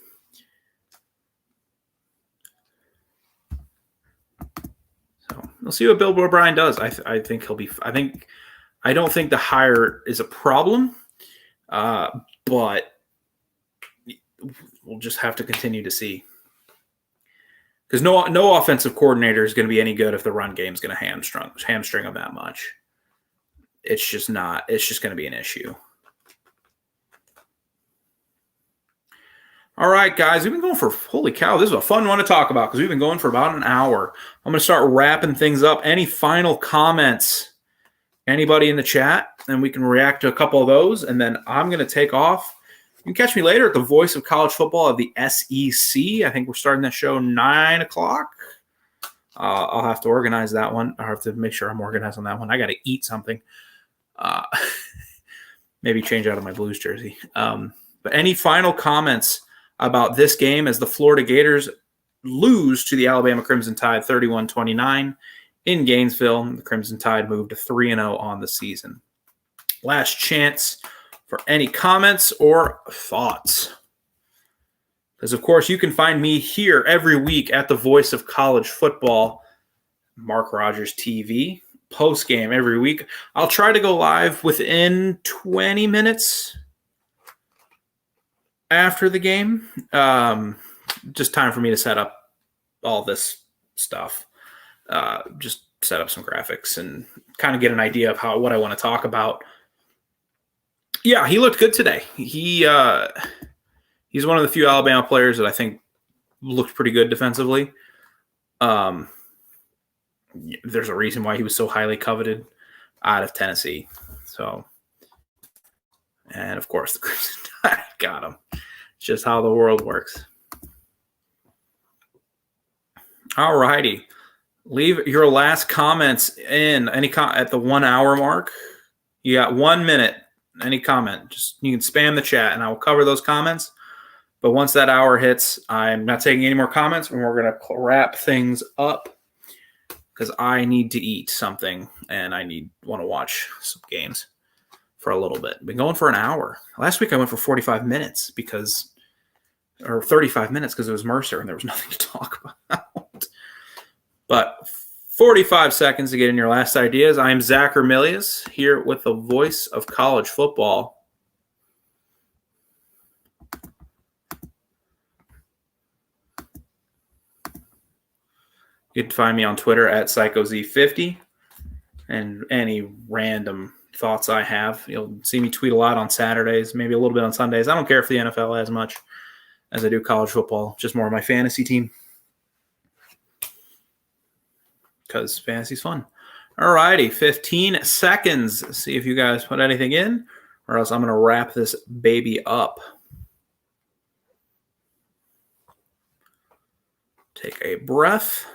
So we'll see what Bill O'Brien does. I think he'll be. I don't think the hire is a problem, but we'll just have to continue to see, because no offensive coordinator is going to be any good if the run game is going to hamstring them that much. It's just not. It's just going to be an issue. All right, guys, we've been going for, holy cow, this is a fun one to talk about because we've been going for about an hour. I'm going to start wrapping things up. Any final comments? Anybody in the chat? And we can react to a couple of those, and then I'm going to take off. You can catch me later at the Voice of College Football of the SEC. I think we're starting that show 9 o'clock. I'll have to organize that one. I'll have to make sure I'm organized on that one. I got to eat something. Maybe change out of my Blues jersey. But any final comments about this game as the Florida Gators lose to the Alabama Crimson Tide 31-29 in Gainesville? The Crimson Tide moved to 3-0 on the season. Last chance for any comments or thoughts. Because, of course, you can find me here every week at the Voice of College Football, Mark Rogers TV, post-game every week. I'll try to go live within 20 minutes after the game. Just time for me to set up all this stuff. Just set up some graphics and kind of get an idea of what I want to talk about. Yeah, he looked good today. He's one of the few Alabama players that I think looked pretty good defensively. There's a reason why he was so highly coveted out of Tennessee. So, and of course, the Crimson Tide got him. It's just how the world works. All righty. Leave your last comments in at the 1 hour mark. You got 1 minute. Any comment, just you can spam the chat and I will cover those comments. But once that hour hits, I'm not taking any more comments, and we're going to wrap things up because I need to eat something and want to watch some games for a little bit. Been going for an hour. Last week I went for 45 minutes or 35 minutes because it was Mercer and there was nothing to talk about. But 45 seconds to get in your last ideas. I am Zach Ermilius here with the Voice of College Football. You can find me on Twitter at PsychoZ50. And any random thoughts I have, you'll see me tweet a lot on Saturdays, maybe a little bit on Sundays. I don't care for the NFL as much as I do college football, just more of my fantasy team. Because fantasy's fun. All righty, 15 seconds. See if you guys put anything in, or else I'm going to wrap this baby up. Take a breath.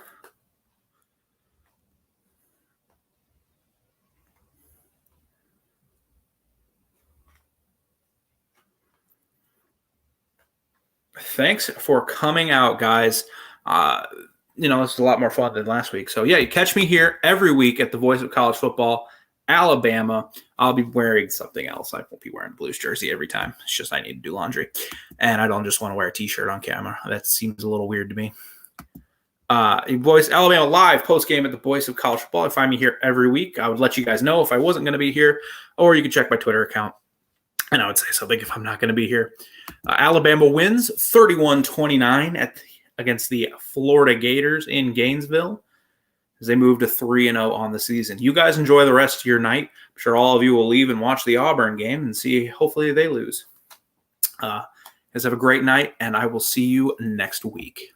Thanks for coming out, guys. This is a lot more fun than last week. So, yeah, you catch me here every week at the Voice of College Football, Alabama. I'll be wearing something else. I won't be wearing a Blues jersey every time. It's just I need to do laundry. And I don't just want to wear a T-shirt on camera. That seems a little weird to me. Voice Alabama live post-game at the Voice of College Football. You find me here every week. I would let you guys know if I wasn't going to be here, or you can check my Twitter account. And I would say something if I'm not going to be here. Alabama wins 31-29 against the Florida Gators in Gainesville as they move to 3-0 on the season. You guys enjoy the rest of your night. I'm sure all of you will leave and watch the Auburn game and see, hopefully they lose. Guys have a great night, and I will see you next week.